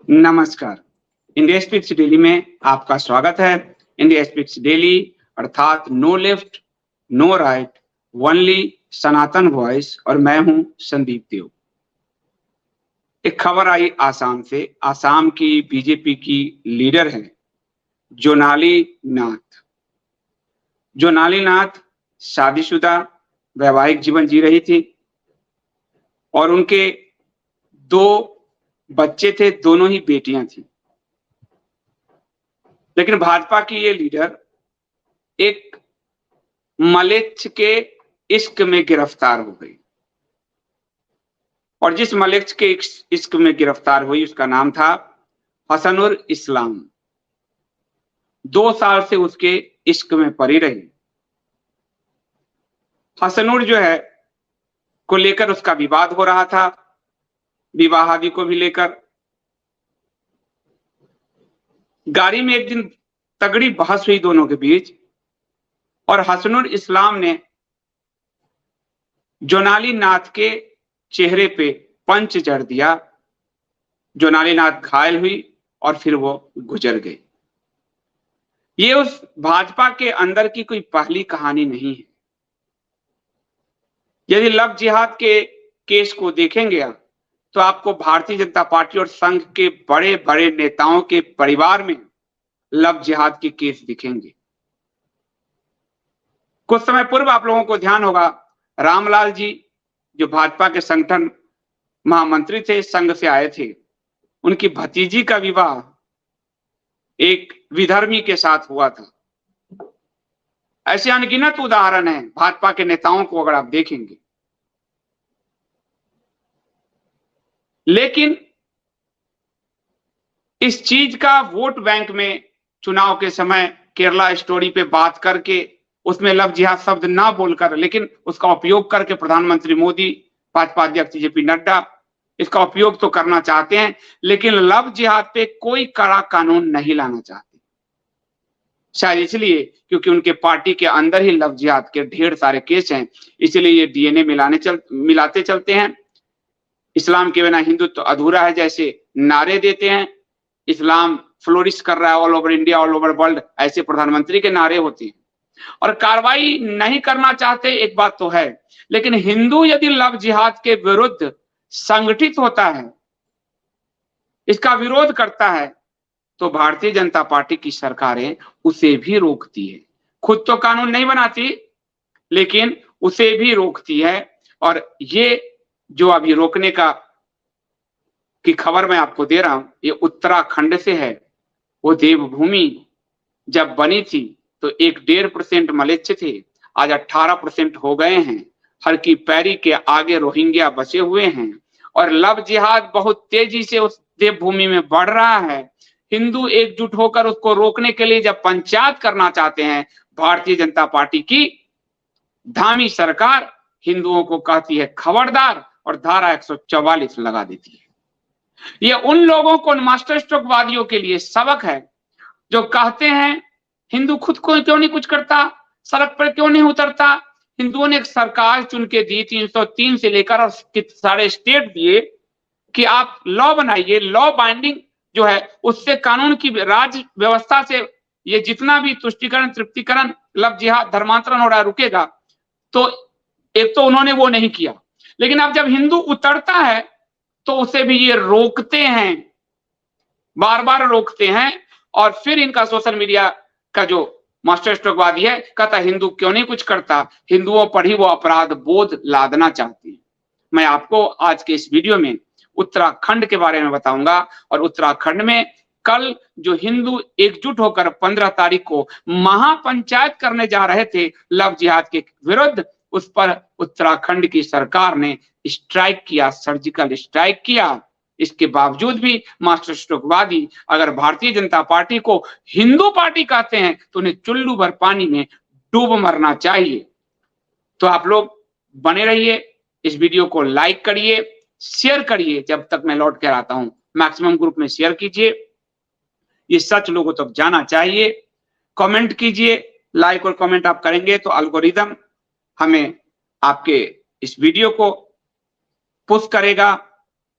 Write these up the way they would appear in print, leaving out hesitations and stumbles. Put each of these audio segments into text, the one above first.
नमस्कार। India speaks daily में आपका स्वागत है। इंडिया स्पीक्स डेली अर्थात no left no right, only Sanatan voice, और मैं हूं संदीप देव। एक खबर आई आसाम से। आसाम की बीजेपी की लीडर है जोनाली नाथ। जोनाली नाथ शादीशुदा वैवाहिक जीवन जी रही थी और उनके 2 बच्चे थे, दोनों ही बेटियां थी। लेकिन भाजपा की ये लीडर एक मलेच्छ के इश्क में गिरफ्तार हो गई और जिस मलेच्छ के इश्क में गिरफ्तार हुई उसका नाम था हसनुर इस्लाम। 2 साल से उसके इश्क में पड़ी रही। हसनुर जो है को लेकर उसका विवाद हो रहा था, विवाह आदि को भी लेकर। गाड़ी में एक दिन तगड़ी बहस हुई दोनों के बीच और हसनुर इस्लाम ने जोनाली नाथ के चेहरे पे पंच जड़ दिया। जोनाली नाथ घायल हुई और फिर वो गुजर गई। ये उस भाजपा के अंदर की कोई पहली कहानी नहीं है। यदि लव जिहाद के केस को देखेंगे तो आपको भारतीय जनता पार्टी और संघ के बड़े बड़े नेताओं के परिवार में लव जिहाद के केस दिखेंगे। कुछ समय पूर्व आप लोगों को ध्यान होगा, रामलाल जी जो भाजपा के संगठन महामंत्री थे, संघ से आए थे, उनकी भतीजी का विवाह एक विधर्मी के साथ हुआ था। ऐसे अनगिनत उदाहरण हैं भाजपा के नेताओं को अगर आप देखेंगे। लेकिन इस चीज का वोट बैंक में चुनाव के समय केरला स्टोरी पे बात करके उसमें लव जिहाद शब्द ना बोलकर, लेकिन उसका उपयोग करके प्रधानमंत्री मोदी, भाजपा अध्यक्ष जेपी नड्डा इसका उपयोग तो करना चाहते हैं, लेकिन लव जिहाद पे कोई कड़ा कानून नहीं लाना चाहते। शायद इसलिए क्योंकि उनके पार्टी के अंदर ही लव जिहाद के ढेर सारे केस हैं, इसलिए ये डीएनए मिलाते चलते हैं। इस्लाम के बिना हिंदुत्व तो अधूरा है जैसे नारे देते हैं। इस्लाम फ्लोरिश कर रहा है all over India, all over world, ऐसे प्रधानमंत्री के नारे होते हैं। और कार्रवाई नहीं करना चाहते, एक बात तो है, लेकिन हिंदू यदि लव जिहाद के विरुद्ध संगठित होता है, इसका विरोध करता है, तो भारतीय जनता पार्टी की सरकारें उसे भी रोकती है। खुद तो कानून नहीं बनाती, लेकिन उसे भी रोकती है। और ये जो अभी रोकने की खबर मैं आपको दे रहा हूं, ये उत्तराखंड से है। वो देवभूमि जब बनी थी तो 1.5% मलेच्छ थे, आज 18% हो गए हैं। हर की पैरी के आगे रोहिंग्या बसे हुए हैं और लव जिहाद बहुत तेजी से उस देवभूमि में बढ़ रहा है। हिंदू एकजुट होकर उसको रोकने के लिए जब पंचायत करना चाहते हैं, भारतीय जनता पार्टी की धामी सरकार हिंदुओं को कहती है खबरदार और धारा 144 लगा देती है। ये उन लोगों को, मास्टर स्ट्रोकवादियों के लिए सबक है जो कहते हैं हिंदू खुद को क्यों नहीं कुछ करता, सड़क पर क्यों नहीं उतरता। हिंदुओं ने एक सरकार चुन के दी 303 से लेकर और सारे स्टेट दिए कि आप लॉ बनाइए, लॉ बाइंडिंग जो है उससे कानून की राज्य व्यवस्था से ये जितना भी तुष्टिकरण, तृप्तिकरण, लव जिहाद, धर्मांतरण हो रहा है रुकेगा। तो एक तो उन्होंने वो नहीं किया, लेकिन अब जब हिंदू उतरता है तो उसे भी ये रोकते हैं, बार बार रोकते हैं। और फिर इनका सोशल मीडिया का जो मास्टर स्ट्रोकवादी है कहता हिंदू क्यों नहीं कुछ करता, हिंदुओं पर ही वो अपराध बोध लादना चाहते हैं। मैं आपको आज के इस वीडियो में उत्तराखंड के बारे में बताऊंगा और उत्तराखंड में कल जो हिंदू एकजुट होकर 15 तारीख को महापंचायत करने जा रहे थे लव जिहाद के विरुद्ध, उस पर उत्तराखंड की सरकार ने स्ट्राइक किया, सर्जिकल स्ट्राइक किया। इसके बावजूद भी मास्टर स्ट्रोकवादी अगर भारतीय जनता पार्टी को हिंदू पार्टी कहते हैं तो उन्हें चुल्लू भर पानी में डूब मरना चाहिए। तो आप लोग बने रहिए, इस वीडियो को लाइक करिए, शेयर करिए। जब तक मैं लौट कर आता हूं मैक्सिमम ग्रुप में शेयर कीजिए, ये सच लोगों तक जाना चाहिए। कमेंट कीजिए, लाइक और कमेंट आप करेंगे तो एल्गोरिदम हमें आपके इस वीडियो को पुश करेगा,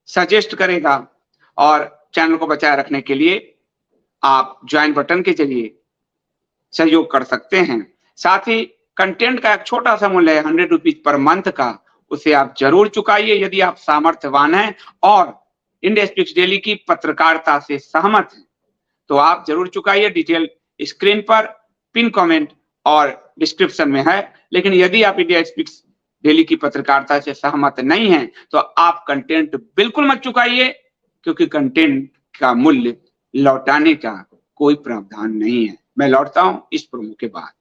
सजेस्ट करेगा और चैनल को बचाए रखने के लिए आप ज्वाइन बटन के जरिए सहयोग कर सकते हैं। साथ ही कंटेंट का एक छोटा सा मूल्य है 100 रुपीज पर मंथ का, उसे आप जरूर चुकाइए यदि आप सामर्थ्यवान हैं और इंडिया स्पीक्स डेली की पत्रकारिता से सहमत हैं तो आप जरूर चुकाइए। डिटेल स्क्रीन पर, पिन कमेंट और डिस्क्रिप्शन में है। लेकिन यदि आप इंडिया स्पीक्स डेली की पत्रकारिता से सहमत नहीं हैं तो आप कंटेंट बिल्कुल मत चुकाइए, क्योंकि कंटेंट का मूल्य लौटाने का कोई प्रावधान नहीं है। मैं लौटता हूं इस प्रोमो के बाद।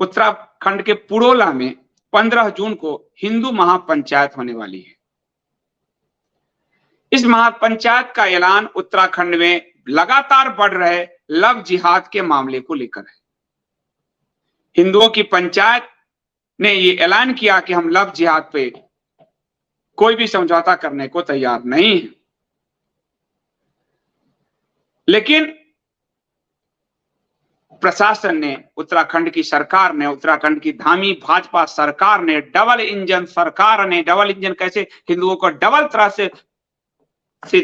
उत्तराखंड के पुरोला में 15 जून को हिंदू महापंचायत होने वाली है। इस महापंचायत का ऐलान उत्तराखंड में लगातार बढ़ रहे लव जिहाद के मामले को लेकर है। हिंदुओं की पंचायत ने ये ऐलान किया कि हम लव जिहाद पे कोई भी समझौता करने को तैयार नहीं है। लेकिन प्रशासन ने, उत्तराखंड की सरकार ने, उत्तराखंड की धामी भाजपा सरकार ने, डबल इंजन सरकार ने, डबल इंजन कैसे हिंदुओं को डबल तरह से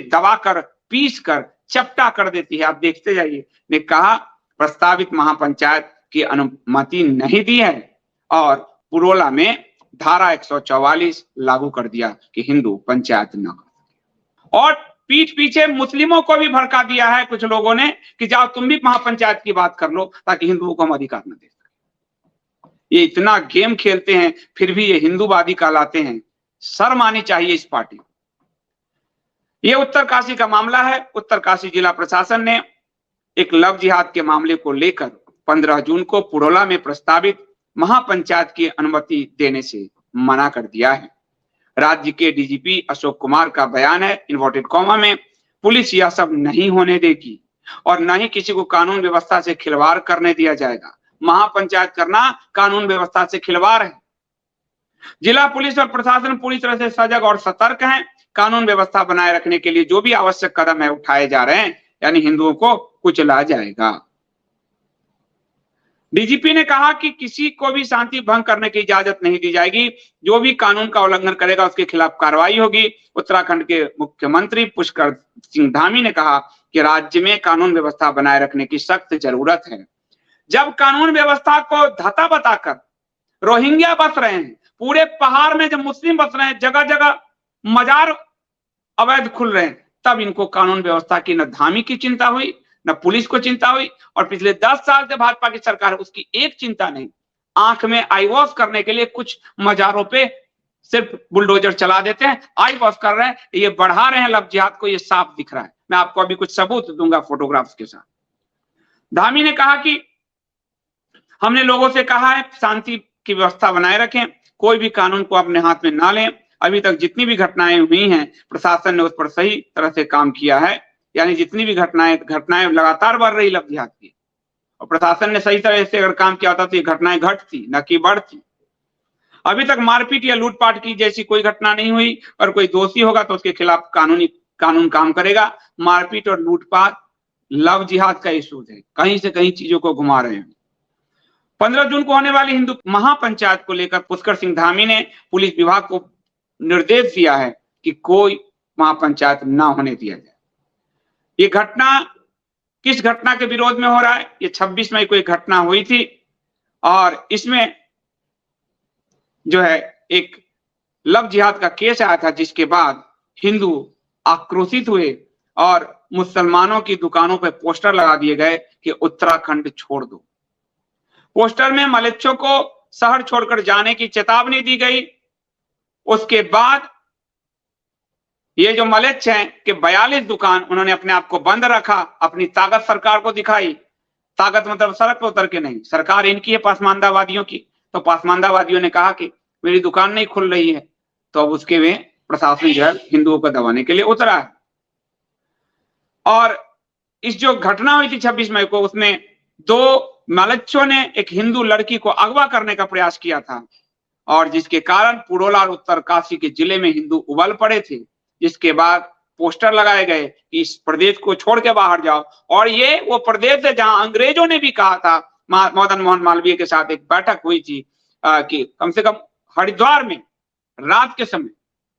दबाकर, पीस कर, चपटा कर देती है, आप देखते जाइए, ने कहा प्रस्तावित महापंचायत की अनुमति नहीं दी है और पुरोला में धारा 144 लागू कर दिया कि हिंदू पंचायत न कर सके। और पीठ पीछे मुस्लिमों को भी भड़का दिया है कुछ लोगों ने कि जाओ तुम भी महापंचायत की बात कर लो ताकि हिंदुओं को हम अधिकार न दे सके। ये इतना गेम खेलते हैं फिर भी ये हिंदूवादी कहलाते हैं। शर्म आनी चाहिए इस पार्टी को। ये उत्तरकाशी का मामला है। उत्तरकाशी जिला प्रशासन ने एक लव जिहाद के मामले को लेकर 15 जून को पुरोला में प्रस्तावित महापंचायत की अनुमति देने से मना कर दिया है। राज्य के डीजीपी अशोक कुमार का बयान है, इन्वर्टेड कॉमा में, पुलिस यह सब नहीं होने देगी और न ही किसी को कानून व्यवस्था से खिलवाड़ करने दिया जाएगा। महापंचायत करना कानून व्यवस्था से खिलवाड़ है। जिला पुलिस और प्रशासन पूरी तरह से सजग और सतर्क हैं। कानून व्यवस्था बनाए रखने के लिए जो भी आवश्यक कदम है उठाए जा रहे हैं, यानी हिंदुओं को कुचला जाएगा। डीजीपी ने कहा कि किसी को भी शांति भंग करने की इजाजत नहीं दी जाएगी। जो भी कानून का उल्लंघन करेगा उसके खिलाफ कार्रवाई होगी। उत्तराखंड के मुख्यमंत्री पुष्कर सिंह धामी ने कहा कि राज्य में कानून व्यवस्था बनाए रखने की सख्त जरूरत है। जब कानून व्यवस्था को धता बताकर रोहिंग्या बस रहे हैं, पूरे पहाड़ में जब मुस्लिम बस रहे हैं, जगह जगह मजार अवैध खुल रहे हैं, तब इनको कानून व्यवस्था की न धामी की चिंता हुई, न पुलिस को चिंता हुई। और पिछले 10 साल से भाजपा की सरकार है, उसकी एक चिंता नहीं। आंख में आई वॉश करने के लिए कुछ मजारों पे सिर्फ बुलडोजर चला देते हैं, आई वॉश कर रहे हैं, ये बढ़ा रहे हैं लव जिहाद को, ये साफ दिख रहा है। मैं आपको अभी कुछ सबूत दूंगा फोटोग्राफ्स के साथ। धामी ने कहा कि हमने लोगों से कहा है शांति की व्यवस्था बनाए रखें, कोई भी कानून को अपने हाथ में ना लें। अभी तक जितनी भी घटनाएं हुई हैं प्रशासन ने उस पर सही तरह से काम किया है, यानी जितनी भी घटनाएं लगातार बढ़ रही लव जिहाद की, और प्रशासन ने सही तरह से अगर काम किया होता तो ये घटनाएं घटती न कि बढ़ती। अभी तक मारपीट या लूटपाट की जैसी कोई घटना नहीं हुई, और कोई दोषी होगा तो उसके खिलाफ कानून काम करेगा। मारपीट और लूटपाट लव जिहाद का इशू है, कहीं से कहीं चीजों को घुमा रहे हैं। 15 जून को होने वाली हिंदू महापंचायत को लेकर पुष्कर सिंह धामी ने पुलिस विभाग को निर्देश दिया है कि कोई महापंचायत ना होने दिया जाए। ये घटना किस घटना के विरोध में हो रहा है? ये 26 मई को एक घटना हुई थी और इसमें जो है एक लव जिहाद का केस आया था, जिसके बाद हिंदू आक्रोशित हुए और मुसलमानों की दुकानों पर पोस्टर लगा दिए गए कि उत्तराखंड छोड़ दो। पोस्टर में मलेच्छों को शहर छोड़कर जाने की चेतावनी दी गई। उसके बाद ये जो मलेच्छ हैं कि 42 दुकान उन्होंने अपने आप को बंद रखा, अपनी ताकत सरकार को दिखाई। ताकत मतलब सड़क पर उतर के नहीं, सरकार इनकी है पासमानदावादियों की। तो पासमानदावादियों ने कहा कि मेरी दुकान नहीं खुल रही है, तो अब उसके में प्रशासन जो है हिंदुओं को दबाने के लिए उतरा है। और इस जो घटना हुई थी 26 मई को, उसमें 2 मलेच्छों ने एक हिंदू लड़की को अगवा करने का प्रयास किया था, और जिसके कारण पुरोला और उत्तरकाशी के जिले में हिंदू उबल पड़े थे, जिसके बाद पोस्टर लगाए गए कि इस प्रदेश को छोड़ के बाहर जाओ। और ये वो प्रदेश है जहां अंग्रेजों ने भी कहा था, मदन मोहन मालवीय के साथ एक बैठक हुई थी कि कम से कम हरिद्वार में रात के समय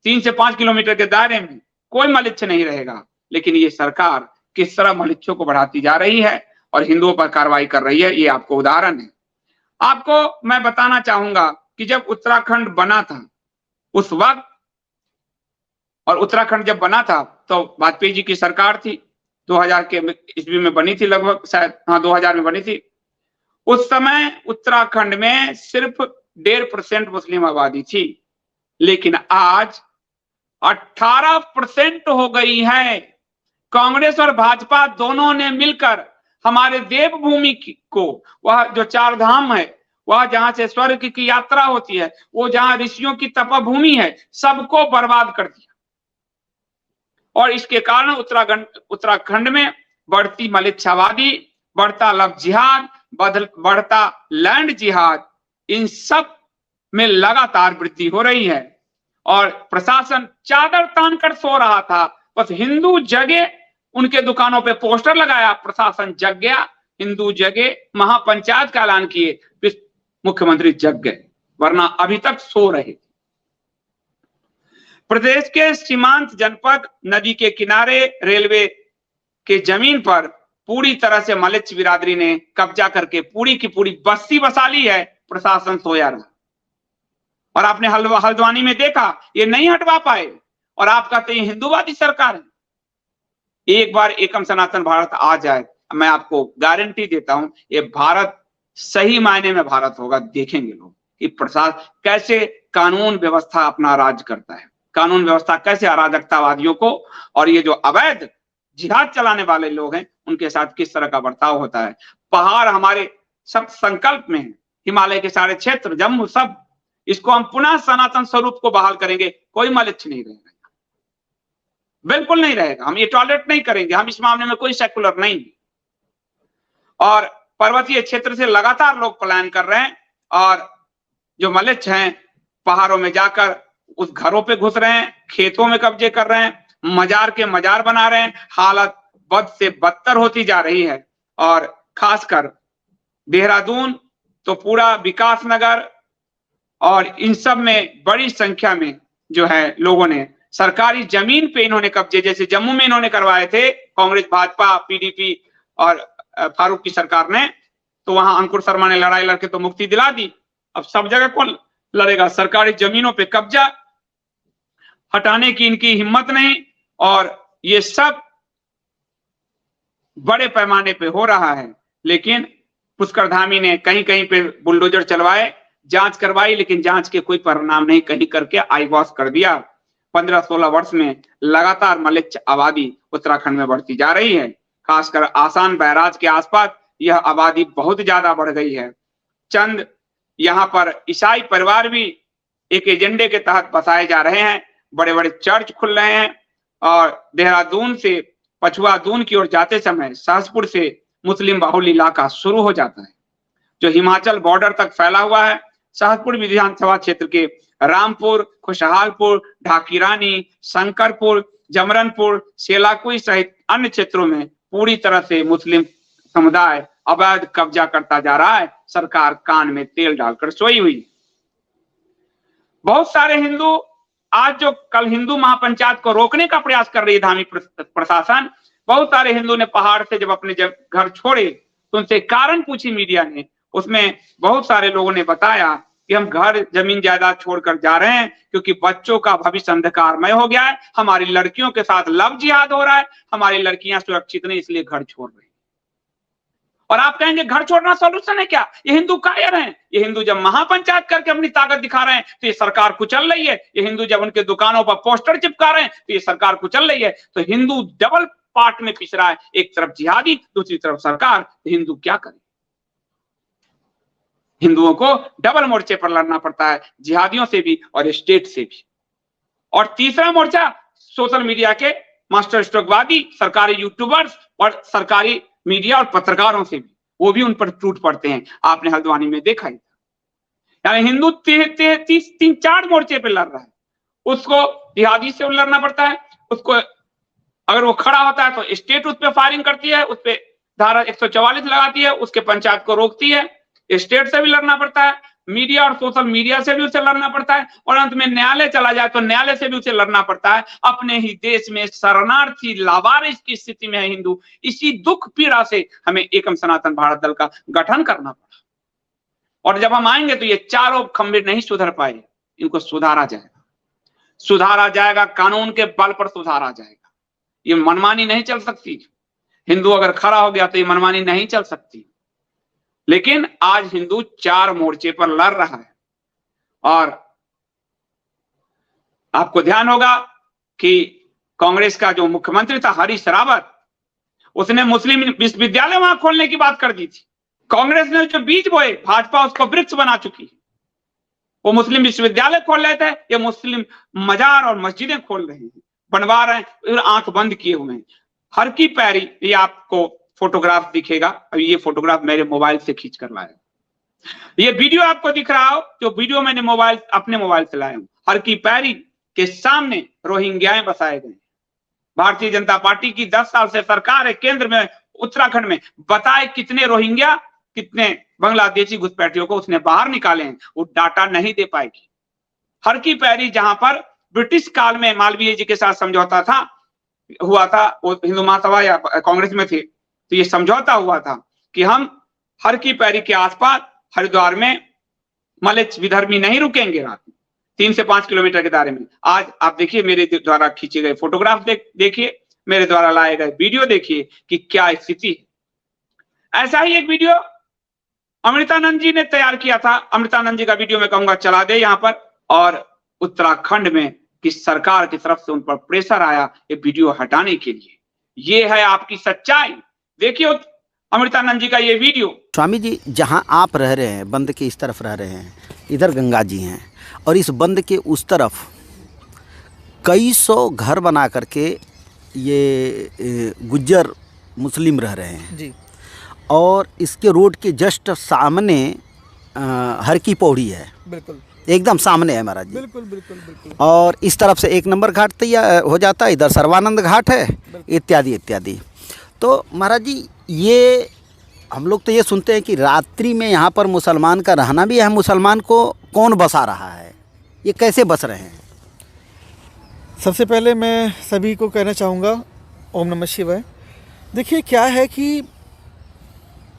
3 से 5 किलोमीटर के दायरे में कोई मलिच्छ नहीं रहेगा। लेकिन ये सरकार किस तरह मलिच्छों को बढ़ाती जा रही है और हिंदुओं पर कार्रवाई कर रही है, ये आपको उदाहरण है। आपको मैं बताना चाहूंगा कि जब उत्तराखंड बना था उस वक्त, और उत्तराखंड जब बना था तो वाजपेयी जी की सरकार थी, 2000 के ईस्वी में बनी थी लगभग, शायद हाँ 2000 में बनी थी। उस समय उत्तराखंड में सिर्फ 1.5% मुस्लिम आबादी थी, लेकिन आज 18% हो गई है। कांग्रेस और भाजपा दोनों ने मिलकर हमारे देवभूमि को, वह जो 4 धाम है, वह जहां से स्वर्ग की यात्रा होती है, वो जहां ऋषियों की तपभूमि है, सबको बर्बाद कर दिया। और इसके कारण उत्तराखंड में बढ़ती मलिच्छावादी, बढ़ता लव जिहाद, बढ़ता लैंड जिहाद, इन सब में लगातार वृद्धि हो रही है। और प्रशासन चादर तानकर सो रहा था, बस हिंदू जगे, उनके दुकानों पे पोस्टर लगाया, प्रशासन जग गया, हिंदू जगे, महापंचायत का ऐलान किए, मुख्यमंत्री जग गए, वरना अभी तक सो रहे। प्रदेश के सीमांत जनपद, नदी के किनारे, रेलवे के जमीन पर पूरी तरह से मलिच्छ बिरादरी ने कब्जा करके पूरी की पूरी बस्ती बसा ली है। प्रशासन सोया रहा। और आपने हल्द्वानी में देखा, ये नहीं हटवा पाए, और आप कहते हैं हिंदूवादी सरकार है। एक बार एकम सनातन भारत आ जाए, मैं आपको गारंटी देता हूं, ये भारत सही मायने में भारत होगा। देखेंगे लोग कि प्रशासन कैसे कानून व्यवस्था अपना राज करता है, कानून व्यवस्था कैसे अराजकतावादियों को और ये जो अवैध जिहाद चलाने वाले लोग हैं उनके साथ किस तरह का बर्ताव होता है। पहाड़ हमारे सब संकल्प में है, हिमालय के सारे क्षेत्र, जम्मू, सब, इसको हम पुनः सनातन स्वरूप को बहाल करेंगे। कोई मलिच्छ नहीं रहेगा, बिल्कुल नहीं रहेगा। हम ये टॉलरेट नहीं करेंगे, हम इस मामले में कोई सेकुलर नहीं। और पर्वतीय क्षेत्र से लगातार लोग पलायन कर रहे हैं, और जो मलिच्छ हैं पहाड़ों में जाकर उस घरों पे घुस रहे हैं, खेतों में कब्जे कर रहे हैं, मजार के मजार बना रहे हैं। हालत बद से बदतर होती जा रही है। और खासकर देहरादून तो पूरा विकास नगर और इन सब में बड़ी संख्या में जो है लोगों ने सरकारी जमीन पे इन्होंने कब्जे, जैसे जम्मू में इन्होंने करवाए थे कांग्रेस, भाजपा, पीडीपी और फारूक की सरकार ने, तो वहां अंकुर शर्मा ने लड़ाई लड़के तो मुक्ति दिला दी। अब सब जगह कौन लड़ेगा? सरकारी जमीनों पे कब्जा हटाने की इनकी हिम्मत नहीं। और ये सब बड़े पैमाने पे हो रहा है। लेकिन पुष्कर धामी ने कहीं कहीं पे बुलडोजर चलवाए, जांच करवाई, लेकिन जांच के कोई परिणाम नहीं, कहीं करके आई वॉश कर दिया। 15-16 वर्ष में लगातार मलिच्छ आबादी उत्तराखंड में बढ़ती जा रही है। खासकर आसान बैराज के आसपास यह आबादी बहुत ज्यादा बढ़ गई है। चंद यहाँ पर ईसाई परिवार भी एक एजेंडे के तहत बसाए जा रहे हैं। बड़े बड़े चर्च खुल रहे हैं। और देहरादून से पछुआ दून की ओर जाते समय सहसपुर से मुस्लिम बाहुल इलाका शुरू हो जाता है, जो हिमाचल बॉर्डर तक फैला हुआ है। सहसपुर विधानसभा क्षेत्र के रामपुर, खुशहालपुर, ढाकीरानी, शंकरपुर, जमरनपुर, सेलाकुई सहित अन्य क्षेत्रों में पूरी तरह से मुस्लिम समुदाय अवैध कब्जा करता जा रहा है। सरकार कान में तेल डालकर सोई हुई। बहुत सारे हिंदू आज जो कल हिंदू महापंचायत को रोकने का प्रयास कर रही है धामी प्रशासन, बहुत सारे हिंदू ने पहाड़ से जब अपने घर छोड़े तो उनसे कारण पूछी मीडिया ने। उसमें बहुत सारे लोगों ने बताया कि हम घर जमीन जायदाद छोड़कर जा रहे हैं क्योंकि बच्चों का भविष्य अंधकारमय हो गया है, हमारी लड़कियों के साथ लव जिहाद हो रहा है, हमारी लड़कियां सुरक्षित नहीं, इसलिए घर छोड़ रही। और आप कहेंगे घर छोड़ना सॉल्यूशन है क्या? ये हिंदू कायर हैं। ये हिंदू जब महापंचायत करके अपनी ताकत दिखा रहे हैं तो ये सरकार कुचल रही है। ये हिंदू जब उनके दुकानों पर पोस्टर चिपका रहे हैं तो ये सरकार कुचल रही है। तो हिंदू डबल पार्ट में पिस रहा है, एक तरफ जिहादी, दूसरी तरफ सरकार। तो हिंदू क्या करे? हिंदुओं को डबल मोर्चे पर लड़ना पड़ता है, जिहादियों से भी और स्टेट से भी। और तीसरा मोर्चा सोशल मीडिया के मास्टर स्ट्रोकवादी सरकारी यूट्यूबर्स और सरकारी मीडिया और पत्रकारों से भी, वो भी उन पर टूट पड़ते हैं। आपने हल्द्वानी में देखा ही था। यानी हिंदू 3-4 मोर्चे पे लड़ रहा है। उसको जिहादी से लड़ना पड़ता है, उसको अगर वो खड़ा होता है तो स्टेट उस पर फायरिंग करती है, उस पर धारा 144 लगाती है, उसके पंचायत को रोकती है, स्टेट से भी लड़ना पड़ता है, मीडिया और सोशल मीडिया से भी उसे लड़ना पड़ता है, और अंत में न्यायालय चला जाए तो न्यायालय से भी उसे लड़ना पड़ता है। अपने ही देश में शरणार्थी लावारिस की स्थिति में है हिंदू। इसी दुख पीड़ा से हमें एकम सनातन भारत दल का गठन करना पड़ा, और जब हम आएंगे तो ये चारों खंबे नहीं सुधर पाए, इनको सुधारा जाएगा, कानून के बल पर सुधारा जाएगा। ये मनमानी नहीं चल सकती। हिंदू अगर खड़ा हो गया तो ये मनमानी नहीं चल सकती। लेकिन आज हिंदू 4 मोर्चे पर लड़ रहा है, और आपको ध्यान होगा कि कांग्रेस का जो मुख्यमंत्री था हरीश रावत, उसने मुस्लिम विश्वविद्यालय वहां खोलने की बात कर दी थी। कांग्रेस ने जो बीज बोए, भाजपा उसको वृक्ष बना चुकी। वो मुस्लिम विश्वविद्यालय खोल रहे थे, ये मुस्लिम मजार और मस्जिदें खोल रहे हैं, बनवा रहे हैं, आंख बंद किए हुए हैं। हर की पैरी, ये आपको फोटोग्राफ दिखेगा, अभी ये फोटोग्राफ मेरे मोबाइल से खींच कर लाया। ये वीडियो आपको दिख रहा हो, जो वीडियो मैंने अपने मोबाइल से लाया हूं। हर की पैरी के सामने रोहिंग्याएं बसाए गए। भारतीय जनता पार्टी की 10 साल से सरकार है केंद्र में, उत्तराखंड में, बताए कितने रोहिंग्या, कितने बांग्लादेशी घुसपैठियों को उसने बाहर निकाले हैं, वो डाटा नहीं दे पाएगी। हर की पैरी जहां पर ब्रिटिश काल में मालवीय जी के साथ समझौता हुआ था, वो हिंदू महासभा या कांग्रेस में थे, तो ये समझौता हुआ था कि हम हर की पैरी के आसपास हरिद्वार में मलेच्छ विधर्मी नहीं रुकेंगे रात में, 3 से 5 किलोमीटर के दायरे में। आज आप देखिए, मेरे द्वारा खींचे गए फोटोग्राफ देखिए, मेरे द्वारा लाए गए वीडियो देखिए कि क्या स्थिति है। ऐसा ही एक वीडियो अमृतानंद जी ने तैयार किया था। अमृतानंद जी का वीडियो मैं कहूंगा चला दे यहां पर। और उत्तराखंड में किस सरकार की तरफ से उन पर प्रेशर आया ये वीडियो हटाने के लिए। ये है आपकी सच्चाई। देखिए अमृतानंद जी का ये वीडियो। स्वामी जी, जहां आप रह रहे हैं, बंद के इस तरफ रह रहे हैं, इधर गंगा जी हैं, और इस बंद के उस तरफ कई सौ घर बना करके ये गुज्जर मुस्लिम रह रहे हैं जी। और इसके रोड के जस्ट सामने हर की पौड़ी है, बिल्कुल एकदम सामने है महाराज जी। बिल्कुल बिल्कुल बिल्कुल। और इस तरफ से 1 नंबर घाट तैयार हो जाता है, इधर सर्वानंद घाट है, इत्यादि इत्यादि। तो महाराज जी, ये हम लोग तो ये सुनते हैं कि रात्रि में यहाँ पर मुसलमान का रहना भी है। मुसलमान को कौन बसा रहा है, ये कैसे बस रहे हैं? सबसे पहले मैं सभी को कहना चाहूँगा ओम नमः शिवाय। देखिए क्या है कि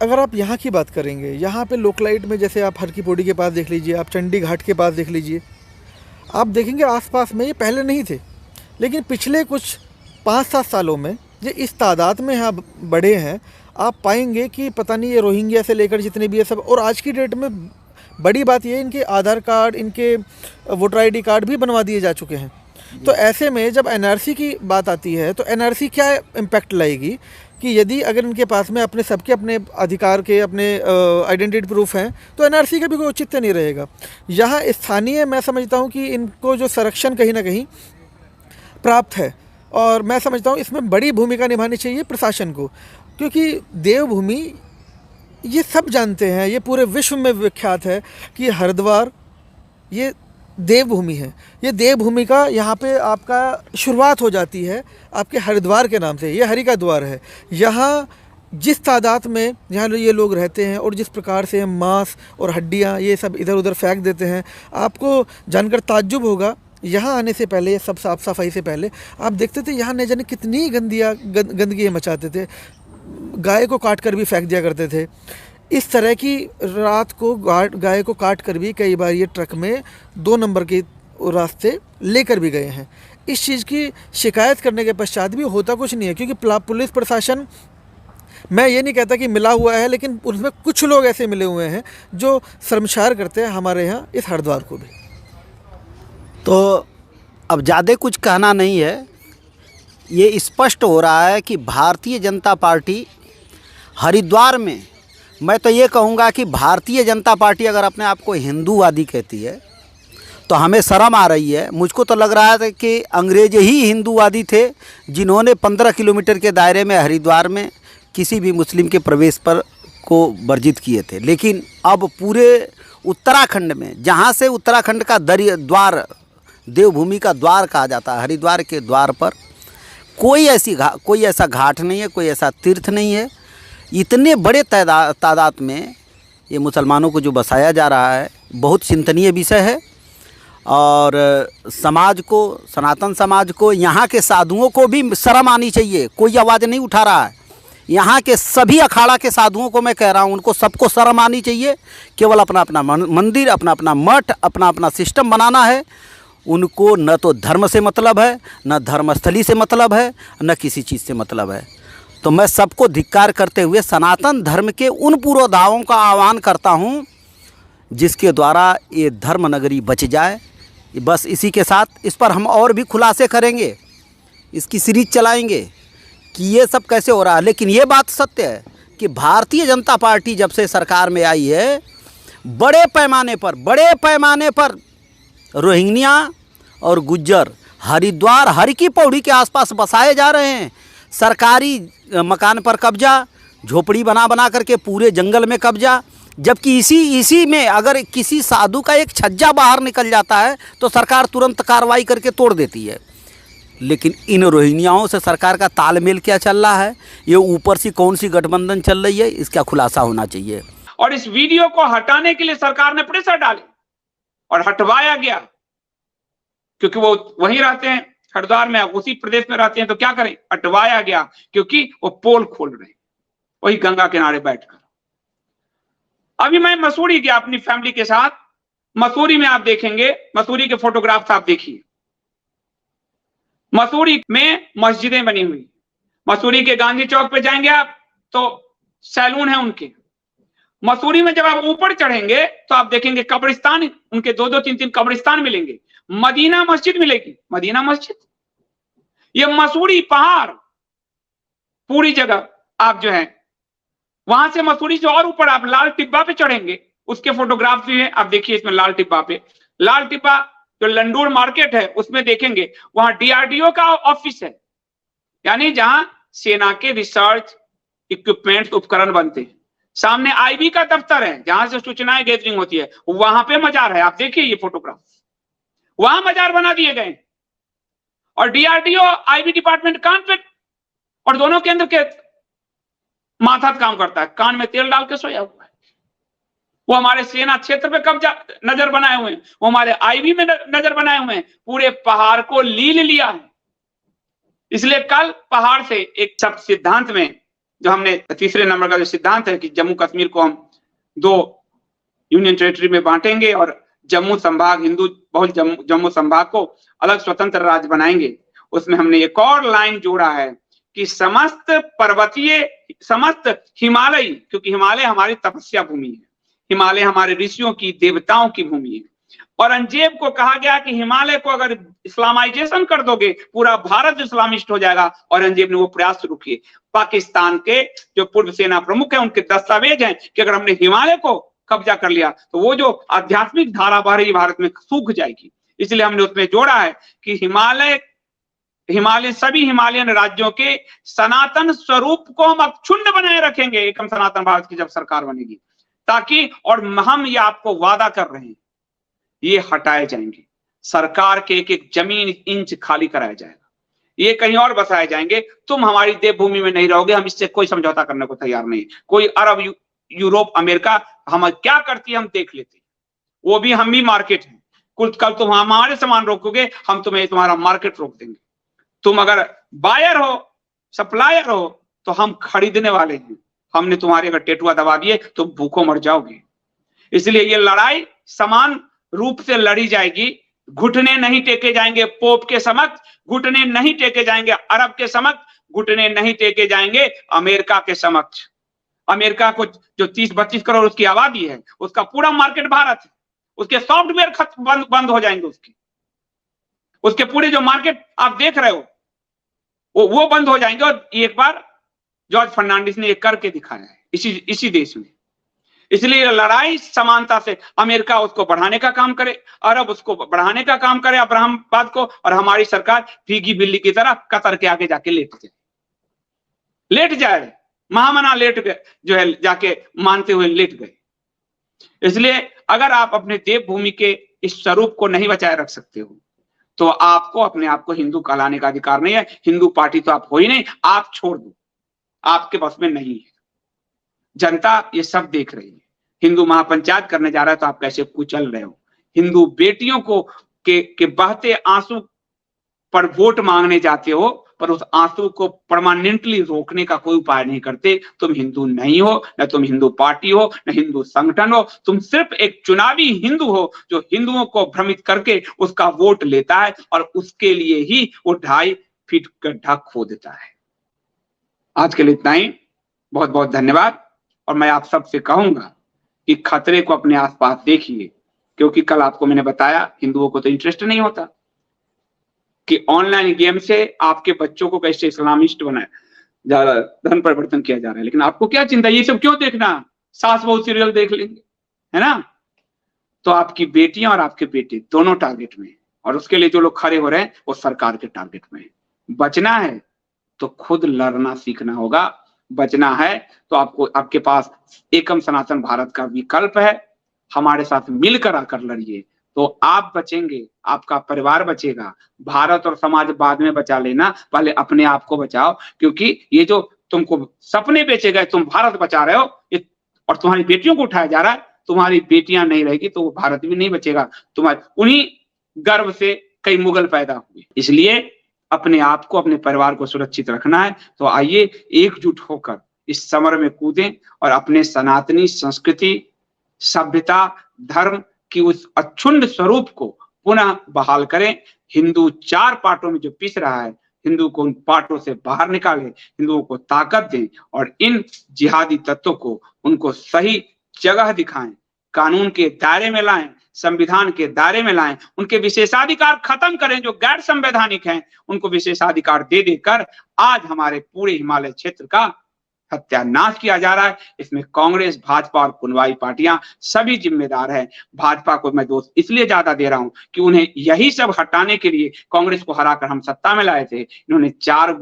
अगर आप यहाँ की बात करेंगे, यहाँ पे लोकलाइट में, जैसे आप हर की पौड़ी के पास देख लीजिए, आप चंडी घाट के पास देख लीजिए, आप देखेंगे आसपास में ये पहले नहीं थे, लेकिन पिछले कुछ 5-7 सालों में ये इस तादाद में यहाँ बढ़े हैं। आप पाएंगे कि पता नहीं ये रोहिंग्या से लेकर जितने भी है सब, और आज की डेट में बड़ी बात ये है इनके आधार कार्ड, इनके वोटर ID कार्ड भी बनवा दिए जा चुके हैं। तो ऐसे में जब NRC की बात आती है तो NRC क्या इम्पैक्ट लाएगी कि यदि अगर इनके पास में अपने सबके अपने अधिकार के अपने आइडेंटिटी प्रूफ हैं तो NRC का भी कोई औचित्य नहीं रहेगा। यहाँ स्थानीय मैं समझता हूँ कि इनको जो संरक्षण कहीं ना कहीं प्राप्त है, और मैं समझता हूँ इसमें बड़ी भूमिका निभानी चाहिए प्रशासन को, क्योंकि देवभूमि ये सब जानते हैं, ये पूरे विश्व में विख्यात है कि हरिद्वार ये देवभूमि है। ये देवभूमि का यहाँ पे आपका शुरुआत हो जाती है आपके हरिद्वार के नाम से। ये हरि का द्वार है। यहाँ जिस तादाद में यहाँ ये लोग रहते हैं और जिस प्रकार से मांस और हड्डियाँ ये सब इधर उधर फेंक देते हैं, आपको जानकर ताज्जुब होगा। यहाँ आने से पहले, सब साफ़ सफाई से पहले आप देखते थे यहाँ न जाने कितनी गंदगी मचाते थे, गाय को काट कर भी फेंक दिया करते थे। इस तरह की रात को गाय को काट कर भी कई बार ये ट्रक में 2 नंबर के रास्ते लेकर भी गए हैं। इस चीज़ की शिकायत करने के पश्चात भी होता कुछ नहीं है, क्योंकि पुलिस प्रशासन, मैं ये नहीं कहता कि मिला हुआ है, लेकिन उसमें कुछ लोग ऐसे मिले हुए हैं जो शर्मसार करते हैं हमारे यहाँ इस हरिद्वार को भी। तो अब ज़्यादा कुछ कहना नहीं है, ये स्पष्ट हो रहा है कि भारतीय जनता पार्टी हरिद्वार में, मैं तो ये कहूँगा कि भारतीय जनता पार्टी अगर अपने आप को हिंदूवादी कहती है तो हमें शर्म आ रही है। मुझको तो लग रहा था कि अंग्रेज ही हिंदूवादी थे जिन्होंने 15 किलोमीटर के दायरे में हरिद्वार में किसी भी मुस्लिम के प्रवेश पर को वर्जित किए थे। लेकिन अब पूरे उत्तराखंड में, जहाँ से उत्तराखंड का द्वार, देवभूमि का द्वार कहा जाता है, हरिद्वार के द्वार पर कोई ऐसा घाट नहीं है, कोई ऐसा तीर्थ नहीं है। इतने बड़े तादाद में ये मुसलमानों को जो बसाया जा रहा है, बहुत चिंतनीय विषय है। और समाज को, सनातन समाज को, यहाँ के साधुओं को भी शर्म आनी चाहिए। कोई आवाज़ नहीं उठा रहा है। यहाँ के सभी अखाड़ा के साधुओं को मैं कह रहा हूँ, उनको सबको शर्म आनी चाहिए। केवल अपना अपना मंदिर, अपना अपना मठ, अपना अपना सिस्टम बनाना है। उनको न तो धर्म से मतलब है, न धर्मस्थली से मतलब है, न किसी चीज़ से मतलब है। तो मैं सबको धिक्कार करते हुए सनातन धर्म के उन पुरोधाओं का आह्वान करता हूँ जिसके द्वारा ये धर्म नगरी बच जाए। बस इसी के साथ इस पर हम और भी खुलासे करेंगे, इसकी सीरीज चलाएंगे कि ये सब कैसे हो रहा है। लेकिन ये बात सत्य है कि भारतीय जनता पार्टी जब से सरकार में आई है, बड़े पैमाने पर रोहिंग्या और गुज्जर हरिद्वार, हर की पौड़ी के आसपास बसाए जा रहे हैं। सरकारी मकान पर कब्जा, झोपड़ी बना करके पूरे जंगल में कब्जा। जबकि इसी में अगर किसी साधु का एक छज्जा बाहर निकल जाता है तो सरकार तुरंत कार्रवाई करके तोड़ देती है। लेकिन इन रोहिंग्याओं से सरकार का तालमेल क्या चल रहा है, ये ऊपर से कौन सी गठबंधन चल रही है, इसका खुलासा होना चाहिए। और इस वीडियो को हटाने के लिए सरकार ने प्रेशर डाले और हटवाया गया, क्योंकि वो वहीं रहते हैं, हरिद्वार में, उसी प्रदेश में रहते हैं, तो क्या करें, हटवाया गया क्योंकि वो पोल खोल रहे हैं वही गंगा किनारे बैठकर। अभी मैं मसूरी गया अपनी फैमिली के साथ। मसूरी में आप देखेंगे, मसूरी के फोटोग्राफ्स आप देखिए। मसूरी में मस्जिदें बनी हुई। मसूरी के गांधी चौक पे जाएंगे आप तो सैलून है उनके। मसूरी में जब आप ऊपर चढ़ेंगे तो आप देखेंगे कब्रिस्तान, उनके 2-2, 3-3 कब्रिस्तान मिलेंगे। मदीना मस्जिद मिलेगी, मदीना मस्जिद। ये मसूरी पहाड़ पूरी जगह आप जो है, वहां से मसूरी से और ऊपर आप लाल टिब्बा पे चढ़ेंगे, उसके फोटोग्राफ भी है, आप देखिए इसमें लाल टिब्बा पे। लाल टिब्बा जो लंडूर मार्केट है उसमें देखेंगे, वहां डीआरडीओ का ऑफिस है, यानी जहां सेना के रिसर्च इक्विपमेंट उपकरण बनते हैं। सामने आईबी का दफ्तर है जहां से सूचनाएं गैदरिंग होती है, वहां पे मजार है, आप देखिए ये फोटोग्राफ, वहां मजार बना दिए गए। और डीआरडीओ आईबी डिपार्टमेंट कान पे, और दोनों केंद्र के माथा काम करता है, कान में तेल डाल के सोया हुआ है। वो हमारे सेना क्षेत्र पे कब्जा नजर बनाए हुए हैं, वो हमारे आईबी में नजर बनाए हुए हैं, पूरे पहाड़ को लील लिया है। इसलिए कल पहाड़ से एक सब सिद्धांत में जो हमने तीसरे नंबर का जो सिद्धांत है कि जम्मू कश्मीर को हम 2 यूनियन टेरिटरी में बांटेंगे और जम्मू संभाग, हिंदू बहुल जम्मू संभाग को अलग स्वतंत्र राज्य बनाएंगे, उसमें हमने एक और लाइन जोड़ा है कि समस्त पर्वतीय, समस्त हिमालय, क्योंकि हिमालय हमारी तपस्या भूमि है, हिमालय हमारे ऋषियों की, देवताओं की भूमि है। औरंगजेब को कहा गया कि हिमालय को अगर इस्लामाइजेशन कर दोगे पूरा भारत इस्लामिस्ट हो जाएगा। औरंगजेब ने वो प्रयास शुरू किए। पाकिस्तान के जो पूर्व सेना प्रमुख हैं उनके दस्तावेज हैं कि अगर हमने हिमालय को कब्जा कर लिया तो वो जो आध्यात्मिक धारा बह रही भारत में सूख जाएगी। इसलिए हमने उसमें जोड़ा है कि हिमालय सभी हिमालयन राज्यों के सनातन स्वरूप को हम अक्षुण्ण बनाए रखेंगे, एकम सनातन भारत की जब सरकार बनेगी, ताकि, और हम ये आपको वादा कर रहे हैं, ये हटाए जाएंगे। सरकार के एक एक जमीन इंच खाली कराया जाएगा, ये कहीं और बसाए जाएंगे। तुम हमारी देवभूमि में नहीं रहोगे, हम इससे कोई समझौता करने को तैयार नहीं। कोई अरब, यूरोप, अमेरिका हम क्या करती है हम देख लेते हैं, वो भी हम भी मार्केट है। कल तुम हमारे सामान रोकोगे, हम तुम्हें तुम्हारा मार्केट रोक देंगे। तुम अगर बायर हो, सप्लायर हो, तो हम खरीदने वाले हैं। हमने तुम्हारे अगर टेटुआ दबा दिए तो भूखों मर जाओगे। इसलिए ये लड़ाई समान रूप से लड़ी जाएगी। घुटने नहीं टेके जाएंगे पोप के समक्ष, घुटने नहीं टेके जाएंगे अरब के समक्ष, घुटने नहीं टेके जाएंगे अमेरिका के समक्ष। अमेरिका को जो 30-32 करोड़ उसकी आबादी है, उसका पूरा मार्केट भारत है, उसके सॉफ्टवेयर बंद हो जाएंगे, उसके पूरे जो मार्केट आप देख रहे हो वो बंद हो जाएंगे। और एक बार जॉर्ज फर्नांडिस ने ये करके दिखाया है इसी देश में। इसलिए लड़ाई समानता से, अमेरिका उसको बढ़ाने का काम करे, अरब उसको बढ़ाने का काम करे अब्राहमवाद को, और हमारी सरकार भीगी बिल्ली की तरह कतर के आगे जाके लेट जाए। महामना लेट गए, जो है जाके मानते हुए लेट गए। इसलिए अगर आप अपने देवभूमि के इस स्वरूप को नहीं बचाए रख सकते हो तो आपको अपने आप को हिंदू कहलाने का अधिकार नहीं है। हिंदू पार्टी तो आप हो ही नहीं, आप छोड़ दो, आपके बस में नहीं है। जनता ये सब देख रही है। हिंदू महापंचायत करने जा रहा है तो आप कैसे कुचल रहे हो। हिंदू बेटियों को के बहते आंसू पर वोट मांगने जाते हो, पर उस आंसू को परमानेंटली रोकने का कोई उपाय नहीं करते। तुम हिंदू नहीं हो, न तुम हिंदू पार्टी हो, न हिंदू संगठन हो। तुम सिर्फ एक चुनावी हिंदू हो जो हिंदुओं को भ्रमित करके उसका वोट लेता है और उसके लिए ही वो 2.5 फीट गड्ढा खो देता है। आज के लिए इतना ही। बहुत बहुत धन्यवाद। और मैं आप सबसे कहूंगा कि खतरे को अपने आसपास देखिए, क्योंकि कल आपको मैंने बताया हिंदुओं को तो इंटरेस्ट नहीं होता कि ऑनलाइन गेम से आपके बच्चों को कैसे इस्लामिस्ट बनाया जा रहा है, धर्म परिवर्तन किया जा रहा है। लेकिन आपको क्या चिंता, ये सब क्यों देखना, सास बहू सीरियल देख लेंगे, है ना। तो आपकी बेटियां और आपके बेटे दोनों टारगेट में, और उसके लिए जो लोग खड़े हो रहे हैं वो सरकार के टारगेट में। बचना है तो खुद लड़ना सीखना होगा। बचना है तो आपको, आपके पास एकम सनातन भारत का विकल्प है। हमारे साथ मिलकर आकर लड़िए तो आप बचेंगे, आपका परिवार बचेगा। भारत और समाज बाद में बचा लेना, पहले अपने आप को बचाओ। क्योंकि ये जो तुमको सपने बेचे गए, तुम भारत बचा रहे हो और तुम्हारी बेटियों को उठाया जा रहा है, तुम्हारी बेटियां नहीं रहेगी तो वो भारत भी नहीं बचेगा। तुम्हारे उन्हीं गर्भ से कई मुगल पैदा हुए। इसलिए अपने आप को, अपने परिवार को सुरक्षित रखना है। तो आइए एकजुट होकर इस समर में कूदें और अपने सनातनी संस्कृति, सभ्यता, धर्म की उस अक्षुण्ण स्वरूप को पुनः बहाल करें। हिंदू 4 पार्टों में जो पिस रहा है, हिंदू को उन पार्टों से बाहर निकालें, हिंदुओं को ताकत दें और इन जिहादी तत्वों को उनको सही जगह दिखाएं, कानून के दायरे में लाएं, संविधान के दायरे में लाएं, उनके विशेषाधिकार खत्म करें। जो गैर संवैधानिक हैं उनको विशेषाधिकार दे देकर आज हमारे पूरे हिमालय क्षेत्र का सत्यानाश किया जा रहा है। इसमें कांग्रेस, भाजपा और कुनवाई पार्टियां सभी जिम्मेदार हैं। भाजपा को मैं दोष इसलिए ज्यादा दे रहा हूं कि उन्हें यही सब हटाने के लिए कांग्रेस को हराकर हम सत्ता में लाए थे। इन्होंने 4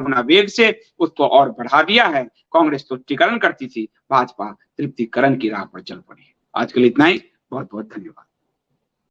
गुना वेग से उसको और बढ़ा दिया है। कांग्रेस तुष्टीकरण करती थी, भाजपा तृप्तिकरण की राह पर चल पड़ी। आज के लिए इतना ही। बहुत बहुत धन्यवाद।